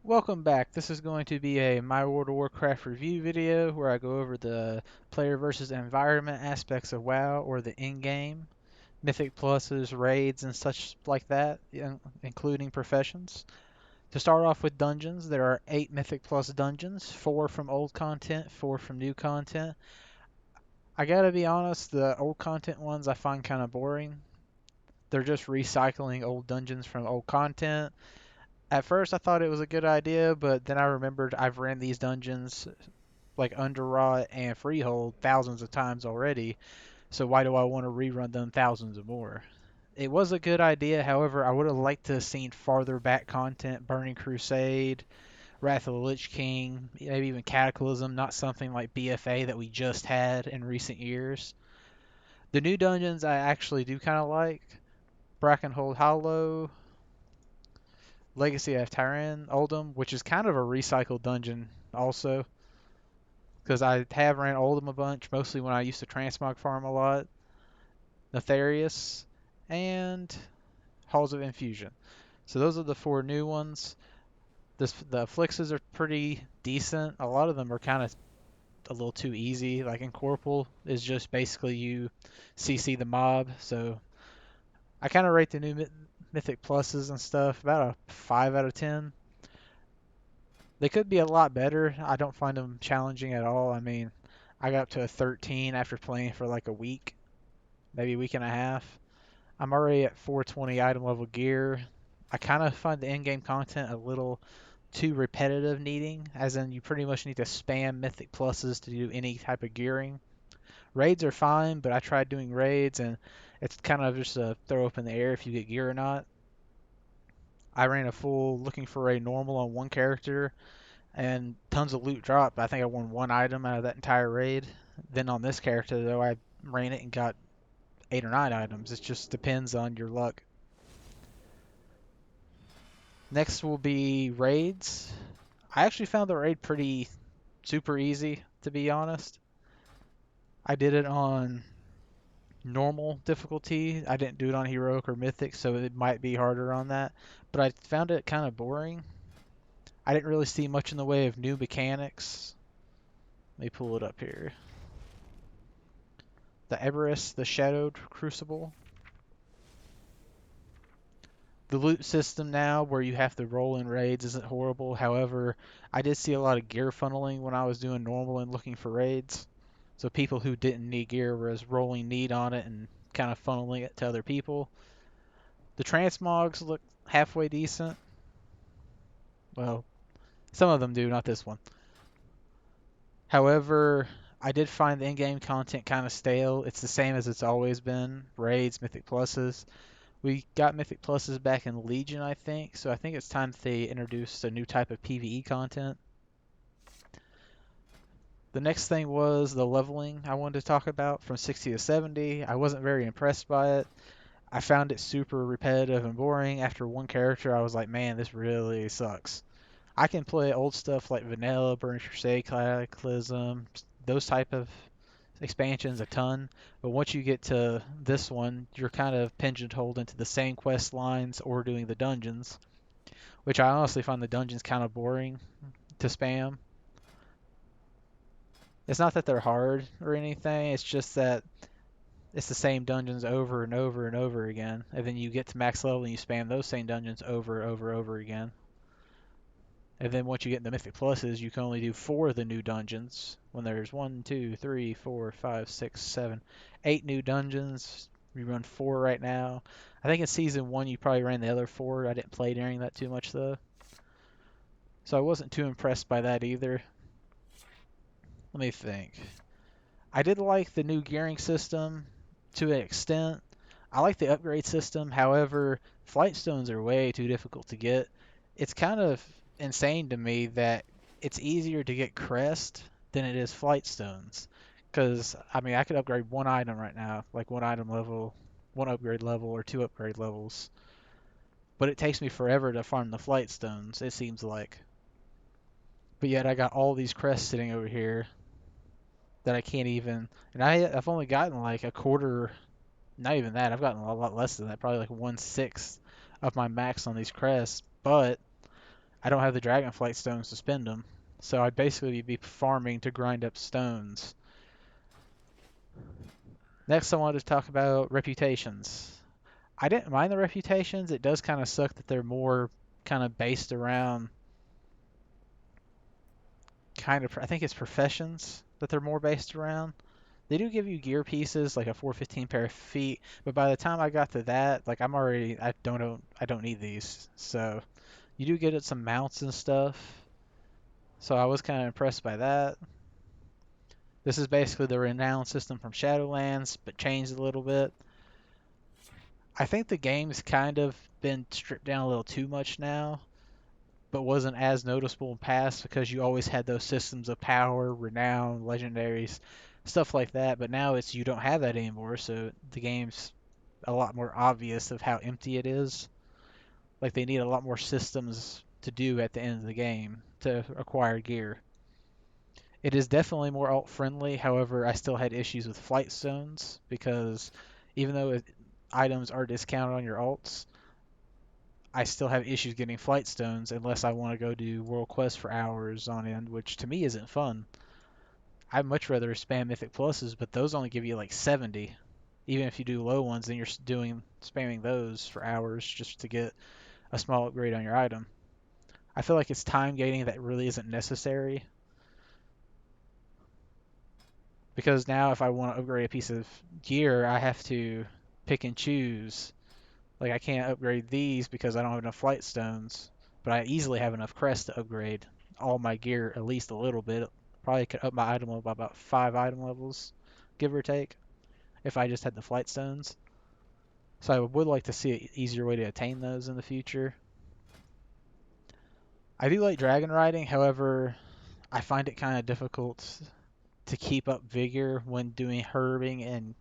Welcome back. This is going to be a My World of Warcraft review video where I go over the player versus environment aspects of WoW or the in-game, mythic pluses, raids, and such like that, including professions. To start off with dungeons, there are 8 mythic plus dungeons, 4 from old content, 4 from new content. I gotta be honest, the old content ones I find kind of boring. They're just recycling old dungeons from old content. At first, I thought it was a good idea, but then I remembered I've ran these dungeons like Underrot and Freehold thousands of times already, so why do I want to rerun them thousands of more? It was a good idea, however, I would have liked to have seen farther back content, Burning Crusade, Wrath of the Lich King, maybe even Cataclysm, not something like BFA that we just had in recent years. The new dungeons I actually do kind of like. Brackenhold Hollow, Legacy of Tyran, Oldham, which is kind of a recycled dungeon also, because I have ran Oldham a bunch, mostly when I used to transmog farm a lot. Nefarious, and Halls of Infusion. So those are the 4 new ones. The afflixes are pretty decent. A lot of them are kind of a little too easy. Like Incorporeal is just basically you CC the mob. So I kind of rate the new Mythic Pluses and stuff about a 5 out of 10. They could be a lot better. I don't find them challenging at all. I mean, I got up to a 13 after playing for like a week, maybe a week and a half. I'm already at 420 item level gear. I kind of find the in-game content a little too repetitive needing, as in you pretty much need to spam mythic pluses to do any type of gearing. Raids are fine, but I tried doing raids and it's kind of just a throw up in the air if you get gear or not. I ran a full looking for a normal on one character and tons of loot dropped. I think I won one item out of that entire raid. Then on this character though, I ran it and got 8 or 9 items. It just depends on your luck. Next will be raids. I actually found the raid pretty super easy, to be honest. I did it on normal difficulty. I didn't do it on heroic or mythic, so it might be harder on that. But I found it kind of boring. I didn't really see much in the way of new mechanics. Let me pull it up here. The Everest, the Shadowed Crucible. The loot system now, where you have to roll in raids, isn't horrible. However, I did see a lot of gear funneling when I was doing normal and looking for raids. So people who didn't need gear was rolling need on it and kind of funneling it to other people. The transmogs look halfway decent. Well, some of them do, not this one. However, I did find the in-game content kind of stale. It's the same as it's always been. Raids, Mythic Pluses. We got Mythic Pluses back in Legion, I think, so I think it's time that they introduced a new type of PvE content. The next thing was the leveling I wanted to talk about from 60 to 70. I wasn't very impressed by it. I found it super repetitive and boring. After one character, I was like, man, this really sucks. I can play old stuff like Vanilla, Burning Crusade, Cataclysm, those type of expansions a ton, but once you get to this one, you're kind of pigeonholed into the same quest lines or doing the dungeons, which I honestly find the dungeons kind of boring to spam. It's not that they're hard or anything, it's just that it's the same dungeons over and over and over again, and then you get to max level and you spam those same dungeons over and over and over again. And then once you get into Mythic Pluses, you can only do 4 of the new dungeons. When there's 1, 2, 3, 4, 5, 6, 7, 8 new dungeons. We run 4 right now. I think in Season 1 you probably ran the other 4. I didn't play during that too much though. So I wasn't too impressed by that either. Let me think. I did like the new gearing system to an extent. I like the upgrade system. However, flight stones are way too difficult to get. It's kind of insane to me that it's easier to get crest than it is flight stones. Because, I mean, I could upgrade one item right now, like one item level, one upgrade level, or 2 upgrade levels. But it takes me forever to farm the flight stones, it seems like. But yet I got all these crests sitting over here that I can't even. And I've only gotten like a quarter. Not even that. I've gotten a lot less than that. Probably like 1/6 of my max on these crests. But I don't have the dragonflight stones to spend them. So I'd basically be farming to grind up stones. Next, I wanted to talk about reputations. I didn't mind the reputations. It does kind of suck that they're more kind of based around I think it's professions that they're more based around. They do give you gear pieces like a 415 pair of feet, but by the time I got to that, like I don't need these. So you do get it some mounts and stuff. So I was kind of impressed by that. This is basically the renowned system from Shadowlands, but changed a little bit. I think the game's kind of been stripped down a little too much now, but wasn't as noticeable in past because you always had those systems of power, renown, legendaries, stuff like that. But now you don't have that anymore, so the game's a lot more obvious of how empty it is. Like they need a lot more systems to do at the end of the game to acquire gear. It is definitely more alt friendly. However, I still had issues with flight zones because even though items are discounted on your alts, I still have issues getting flight stones unless I want to go do World Quest for hours on end, which to me isn't fun. I'd much rather spam Mythic Pluses, but those only give you like 70. Even if you do low ones, then you're doing spamming those for hours just to get a small upgrade on your item. I feel like it's time gating that really isn't necessary because now if I want to upgrade a piece of gear, I have to pick and choose. Like I can't upgrade these because I don't have enough flight stones, but I easily have enough crests to upgrade all my gear at least a little bit. Probably could up my item level by about 5 item levels, give or take, if I just had the flight stones. So I would like to see an easier way to attain those in the future. I do like dragon riding, however, I find it kind of difficult to keep up vigor when doing herbing and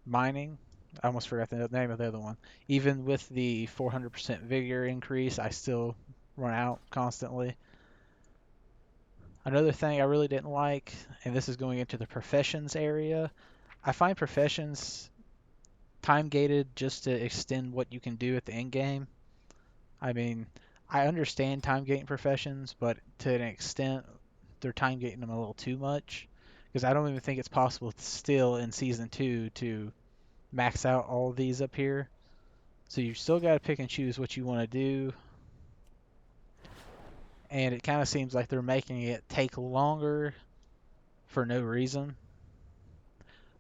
mining. I almost forgot the name of the other one. Even with the 400% vigor increase, I still run out constantly. Another thing I really didn't like, and this is going into the professions area, I find professions time gated just to extend what you can do at the end game. I mean, I understand time gating professions, but to an extent, they're time gating them a little too much. Because I don't even think it's possible still in season 2 to max out all of these up here. So you still got to pick and choose what you want to do. And it kind of seems like they're making it take longer for no reason.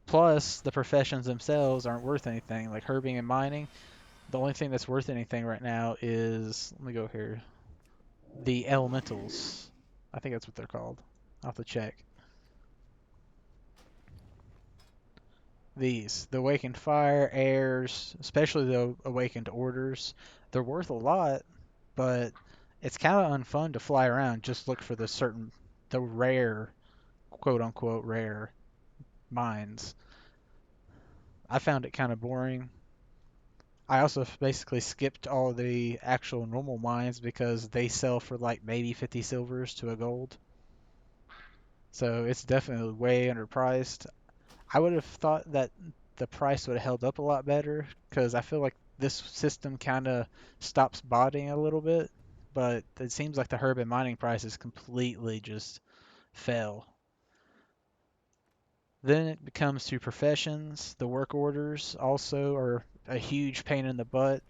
Plus, the professions themselves aren't worth anything. Like herbing and mining, the only thing that's worth anything right now is, let me go here, the elementals. I think that's what they're called. I'll have to check. The Awakened Fire, Airs, especially the Awakened Orders, they're worth a lot, but it's kind of unfun to fly around. Just look for the rare, quote unquote, rare mines. I found it kind of boring. I also basically skipped all the actual normal mines because they sell for like maybe 50 silvers to a gold. So it's definitely way underpriced. I would have thought that the price would have held up a lot better because I feel like this system kind of stops botting a little bit, but it seems like the herb and mining prices completely just fell. Then it becomes to professions. The work orders also are a huge pain in the butt.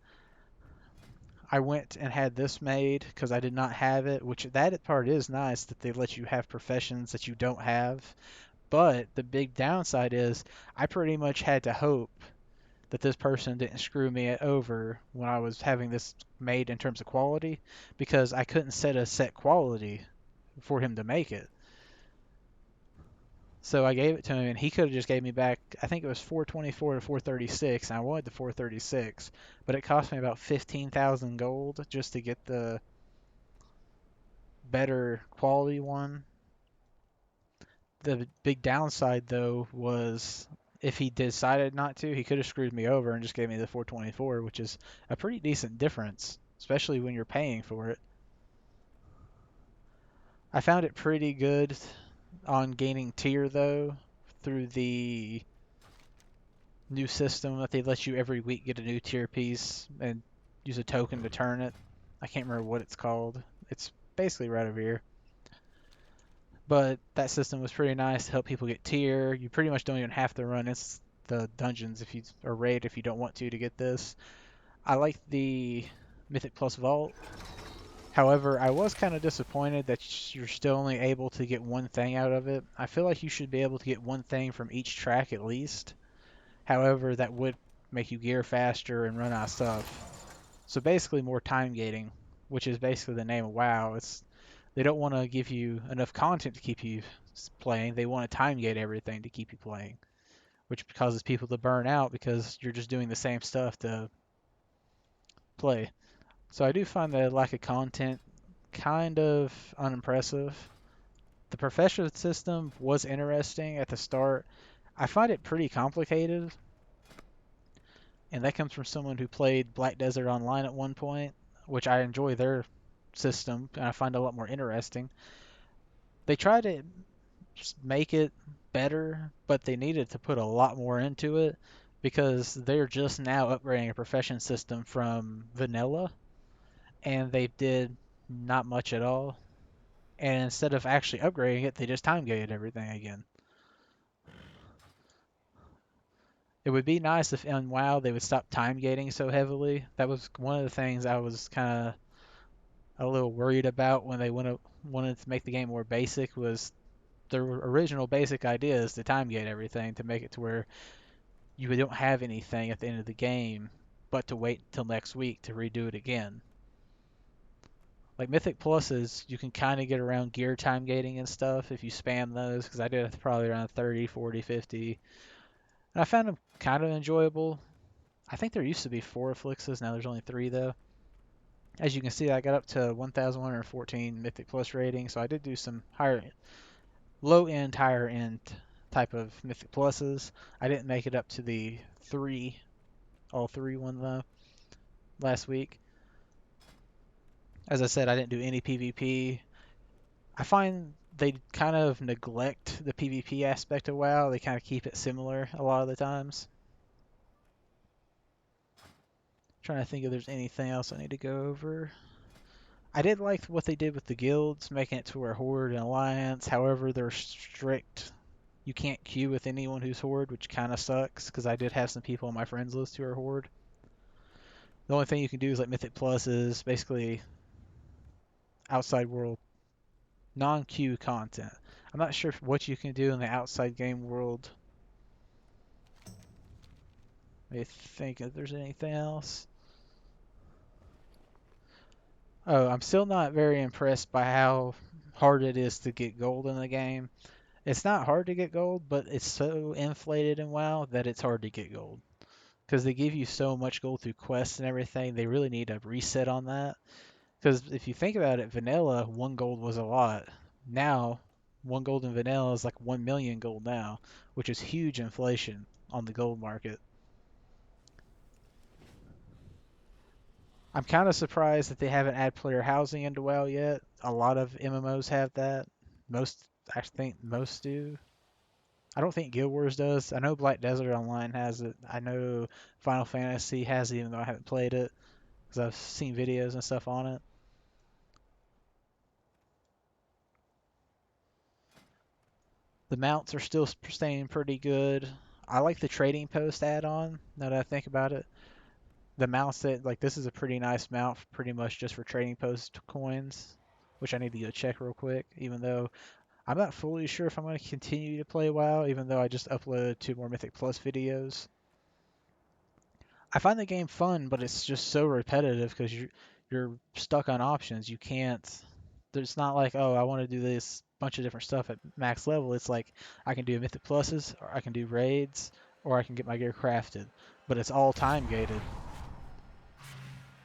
I went and had this made because I did not have it, which that part is nice that they let you have professions that you don't have. But the big downside is I pretty much had to hope that this person didn't screw me over when I was having this made in terms of quality because I couldn't set a set quality for him to make it. So I gave it to him and he could have just gave me back, I think it was 424 to 436 and I wanted the 436, but it cost me about 15,000 gold just to get the better quality one. The big downside though was if he decided not to, he could have screwed me over and just gave me the 424, which is a pretty decent difference, especially when you're paying for it. I found it pretty good on gaining tier though through the new system that they let you every week get a new tier piece and use a token to turn it. I can't remember what it's called. It's basically right over here. But that system was pretty nice to help people get tier. You pretty much don't even have to run the dungeons if you or raid if you don't want to get this. I like the Mythic Plus Vault. However, I was kind of disappointed that you're still only able to get one thing out of it. I feel like you should be able to get one thing from each track at least. However, that would make you gear faster and run out of stuff. So basically more time gating, which is basically the name of WoW. They don't want to give you enough content to keep you playing. They want to time gate everything to keep you playing, which causes people to burn out because you're just doing the same stuff to play. So I do find the lack of content kind of unimpressive. The professional system was interesting at the start. I find it pretty complicated, and that comes from someone who played Black Desert Online at one point, which I enjoy their system and I find a lot more interesting. They try to just make it better, but they needed to put a lot more into it because they're just now upgrading a profession system from vanilla, and they did not much at all. And instead of actually upgrading it, they just time gated everything again. It would be nice if in WoW they would stop time gating so heavily. That was one of the things I was kind of a little worried about when they wanted to make the game more basic. Was their original basic idea is to time gate everything to make it to where you don't have anything at the end of the game but to wait till next week to redo it again. Like Mythic Pluses, you can kind of get around gear time gating and stuff if you spam those, because I did it probably around 30, 40, 50. And I found them kind of enjoyable. I think there used to be 4 afflixes, now there's only 3 though. As you can see, I got up to 1,114 Mythic Plus rating, so I did do some low end, higher end type of Mythic Pluses. I didn't make it up to the 3, all 3 one though, last week. As I said, I didn't do any PvP. I find they kind of neglect the PvP aspect of WoW. They kind of keep it similar a lot of the times. Trying to think if there's anything else I need to go over. I did like what they did with the guilds, making it to where Horde and Alliance. However, they're strict. You can't queue with anyone who's Horde, which kind of sucks because I did have some people on my friends list who are Horde. The only thing you can do is like Mythic Plus is basically outside world non-queue content. I'm not sure what you can do in the outside game world. I think if there's anything else. Oh, I'm still not very impressed by how hard it is to get gold in the game. It's not hard to get gold, but it's so inflated in WoW that it's hard to get gold. Because they give you so much gold through quests and everything, they really need a reset on that. Because if you think about it, vanilla, 1 gold was a lot. Now, 1 gold in vanilla is like 1 million gold now, which is huge inflation on the gold market. I'm kind of surprised that they haven't added player housing into WoW yet. A lot of MMOs have that. I think most do. I don't think Guild Wars does. I know Black Desert Online has it. I know Final Fantasy has it, even though I haven't played it, because I've seen videos and stuff on it. The mounts are still staying pretty good. I like the trading post add-on, now that I think about it. The mounts that, like, this is a pretty nice mount, pretty much just for trading post coins, which I need to go check real quick, even though I'm not fully sure if I'm going to continue to play WoW, even though I just uploaded 2 more Mythic Plus videos. I find the game fun, but it's just so repetitive because you're stuck on options. You can't. There's not like, oh, I want to do this bunch of different stuff at max level. It's like I can do Mythic Pluses, or I can do raids, or I can get my gear crafted. But it's all time gated.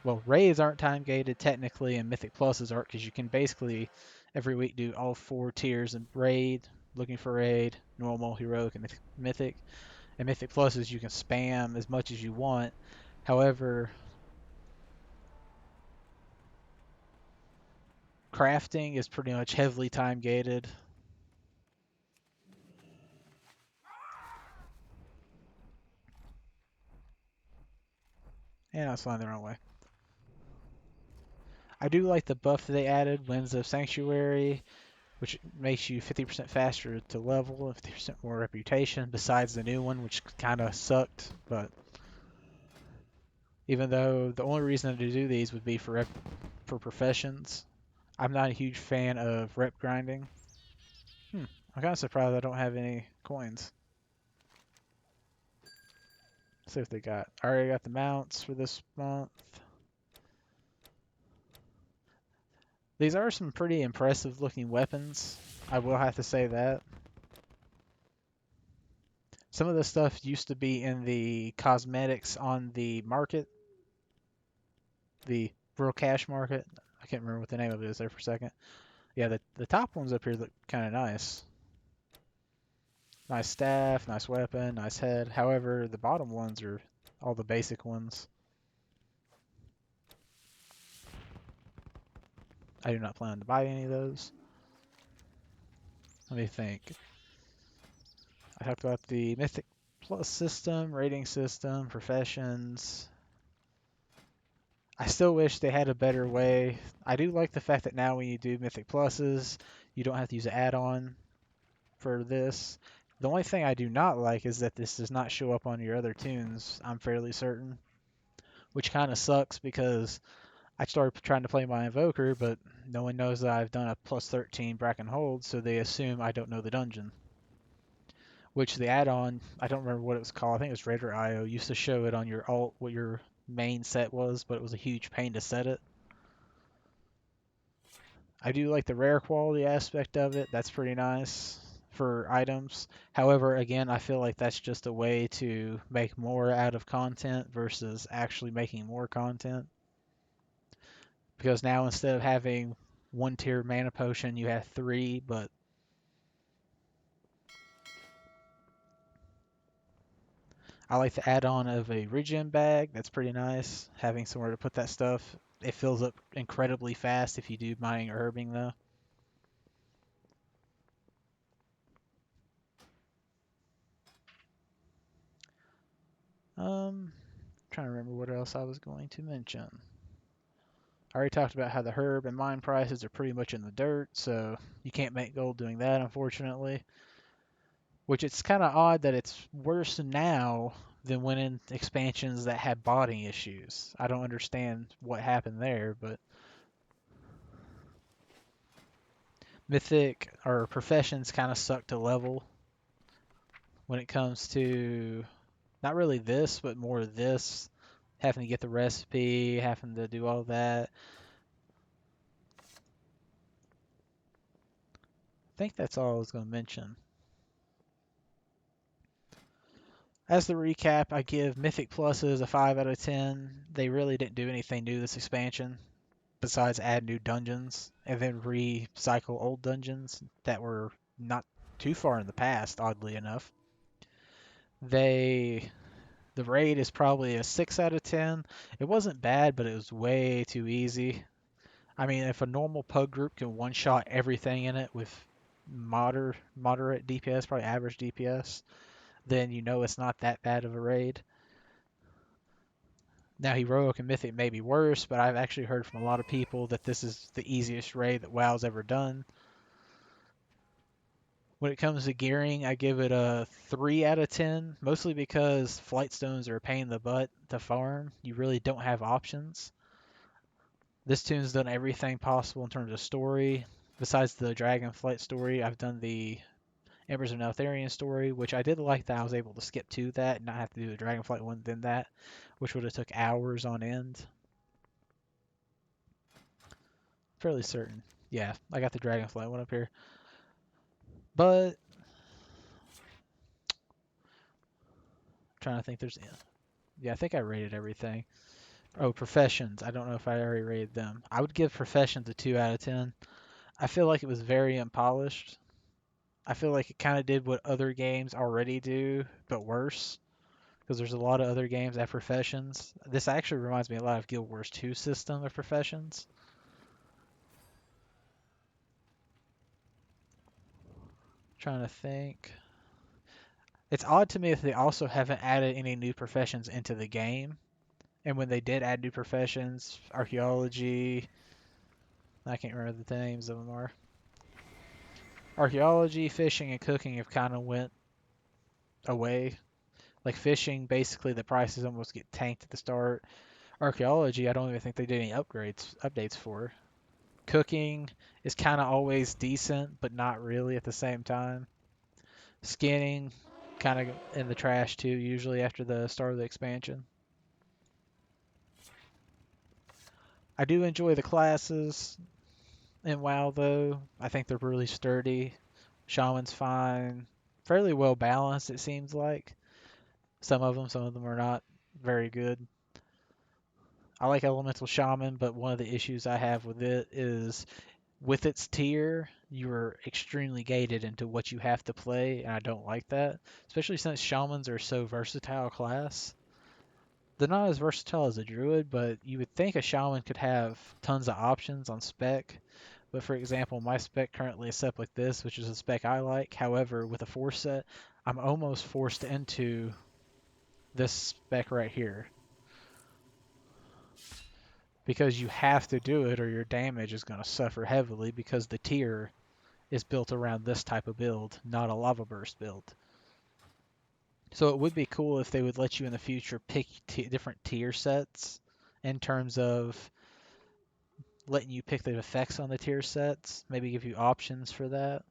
Well, raids aren't time gated technically, and Mythic Pluses aren't, because you can basically every week do all 4 tiers and raid, looking for raid, normal, heroic, and mythic. And Mythic Pluses you can spam as much as you want. However, crafting is pretty much heavily time gated. And I was flying the wrong way. I do like the buff they added, Winds of Sanctuary, which makes you 50% faster to level and 50% more reputation, besides the new one, which kind of sucked. But even though the only reason to do these would be for professions, I'm not a huge fan of rep grinding. I'm kind of surprised I don't have any coins. Let's see what they got. I already got the mounts for this month. These are some pretty impressive looking weapons. I will have to say that. Some of this stuff used to be in the cosmetics on the market, the real cash market. I can't remember what the name of it is there for a second. Yeah, the top ones up here look kind of nice. Nice staff, nice weapon, nice head. However, the bottom ones are all the basic ones. I do not plan to buy any of those. Let me think. I talked about the Mythic Plus system, rating system, professions. I still wish they had a better way. I do like the fact that now when you do Mythic Pluses, you don't have to use an add-on for this. The only thing I do not like is that this does not show up on your other tunes, I'm fairly certain. Which kind of sucks because I started trying to play my Invoker, but no one knows that I've done a plus 13 Bracken Hold, so they assume I don't know the dungeon. Which the add-on, I don't remember what it was called, I think it was Raider IO, used to show it on your alt what your main set was, but it was a huge pain to set it. I do like the rare quality aspect of it. That's pretty nice for items. However, again, I feel like that's just a way to make more out of content versus actually making more content. Because now instead of having one tier mana potion, you have three, but I like the add-on of a regen bag. That's pretty nice. Having somewhere to put that stuff. It fills up incredibly fast if you do mining or herbing though. Trying to remember what else I was going to mention. I already talked about how the herb and mine prices are pretty much in the dirt, so you can't make gold doing that, unfortunately. Which it's kind of odd that it's worse now than when in expansions that had botting issues. I don't understand what happened there, but Mythic or Professions kind of suck to level when it comes to not really this, but more this. Having to get the recipe, having to do all that. I think that's all I was going to mention. As the recap, I give Mythic Pluses a 5 out of 10. They really didn't do anything new this expansion besides add new dungeons and then recycle old dungeons that were not too far in the past, oddly enough. The raid is probably a 6 out of 10. It wasn't bad, but it was way too easy. I mean, if a normal pug group can one-shot everything in it with moderate DPS, probably average DPS, then you know it's not that bad of a raid. Now, Heroic and Mythic may be worse, but I've actually heard from a lot of people that this is the easiest raid that WoW's ever done. When it comes to gearing, I give it a 3 out of 10, mostly because Flight Stones are a pain in the butt to farm. You really don't have options. This tune's done everything possible in terms of story. Besides the Dragon Flight story, I've done the Embers of Neltharion story, which I did like that I was able to skip to that and not have to do the Dragonflight one then that, which would have took hours on end. Fairly certain. Yeah, I got the Dragonflight one up here. But I'm trying to think there's yeah, I think I rated everything. Oh, Professions. I don't know if I already rated them. I would give Professions a 2 out of 10. I feel like it was very unpolished. I feel like it kind of did what other games already do, but worse. Because there's a lot of other games that have Professions. This actually reminds me a lot of Guild Wars 2 system of Professions. Trying to think. It's odd to me that they also haven't added any new professions into the game. And when they did add new professions, archaeology, I can't remember the names of them are. Archaeology, fishing, and cooking have kind of went away. Like fishing, basically the prices almost get tanked at the start. Archaeology, I don't even think they did any updates for. Cooking is kind of always decent, but not really at the same time. Skinning, kind of in the trash too, usually after the start of the expansion. I do enjoy the classes in WoW though. I think they're really sturdy. Shaman's fine. Fairly well balanced, it seems like. Some of them are not very good. I like Elemental Shaman, but one of the issues I have with it is with its tier, you're extremely gated into what you have to play, and I don't like that. Especially since Shamans are so versatile class. They're not as versatile as a druid, but you would think a shaman could have tons of options on spec. But for example, my spec currently is set up like this, which is a spec I like. However, with a 4 set, I'm almost forced into this spec right here. Because you have to do it or your damage is going to suffer heavily because the tier is built around this type of build, not a lava burst build. So it would be cool if they would let you in the future pick different tier sets in terms of letting you pick the effects on the tier sets, maybe give you options for that.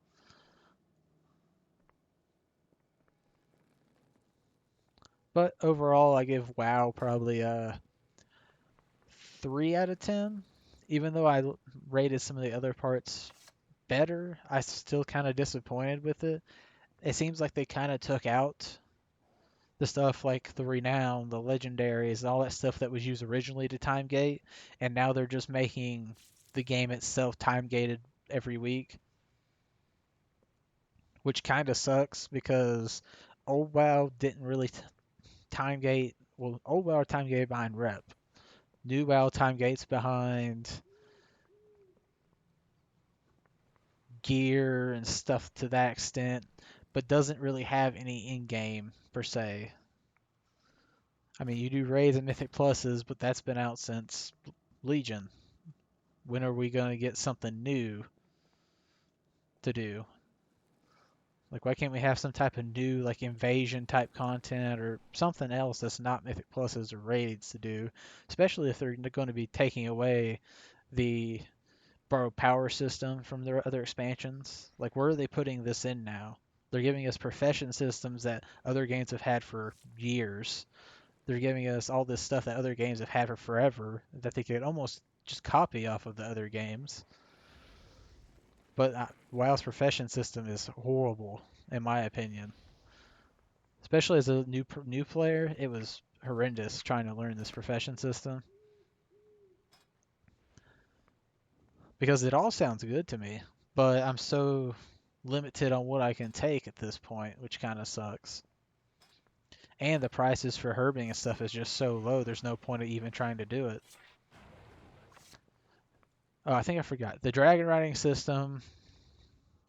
But overall, I give WoW probably a 3 out of 10. Even though I rated some of the other parts better, I still kind of disappointed with it. It seems like they kind of took out the stuff like the renown, the legendaries, and all that stuff that was used originally to time gate, and now they're just making the game itself time gated every week, which kind of sucks because old WoW didn't really time gate. Well, old WoW time gate behind rep. New WoW time gates behind gear and stuff to that extent, but doesn't really have any in game per se. I mean, you do raids and mythic pluses, but that's been out since Legion. When are we going to get something new to do? Like, why can't we have some type of new, like, invasion type content or something else that's not Mythic Pluses or raids to do? Especially if they're going to be taking away the borrowed power system from their other expansions. Like, where are they putting this in now? They're giving us profession systems that other games have had for years. They're giving us all this stuff that other games have had for forever that they could almost just copy off of the other games. But WoW's profession system is horrible, in my opinion. Especially as a new player, it was horrendous trying to learn this profession system because it all sounds good to me, but I'm so limited on what I can take at this point, which kind of sucks. And the prices for herbing and stuff is just so low, there's no point of even trying to do it. Oh, I think I forgot. The dragon riding system,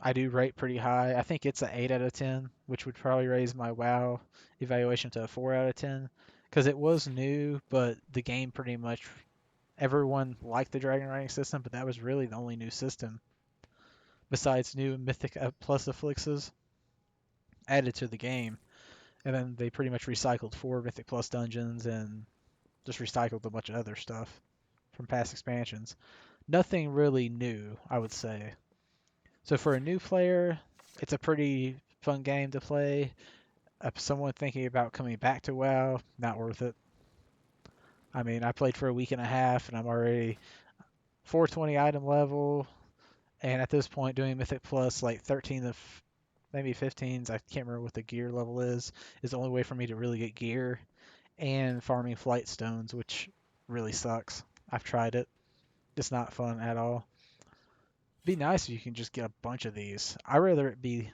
I do rate pretty high. I think it's an 8 out of 10, which would probably raise my WoW evaluation to a 4 out of 10. Because it was new, but the game pretty much, everyone liked the dragon riding system, but that was really the only new system, besides new Mythic Plus affixes added to the game. And then they pretty much recycled 4 Mythic Plus dungeons and just recycled a bunch of other stuff from past expansions. Nothing really new, I would say. So for a new player, it's a pretty fun game to play. Someone thinking about coming back to WoW, not worth it. I mean, I played for a week and a half, and I'm already 420 item level, and at this point doing Mythic Plus like 13 of maybe 15s, I can't remember what the gear level is the only way for me to really get gear, and farming flight stones, which really sucks. I've tried it. It's not fun at all. Be nice if you can just get a bunch of these. I'd rather it be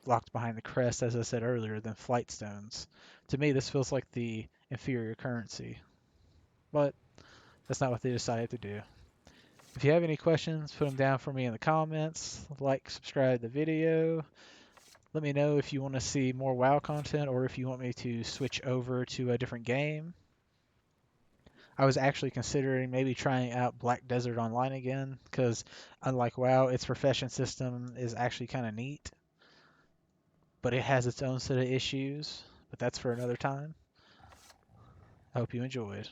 locked behind the crest, as I said earlier, than flight stones. To me, this feels like the inferior currency, but that's not what they decided to do. If you have any questions, put them down for me in the comments. Like, subscribe to the video. Let me know if you want to see more WoW content or if you want me to switch over to a different game. I was actually considering maybe trying out Black Desert Online again because, unlike WoW, its profession system is actually kind of neat, but it has its own set of issues. But that's for another time. I hope you enjoyed.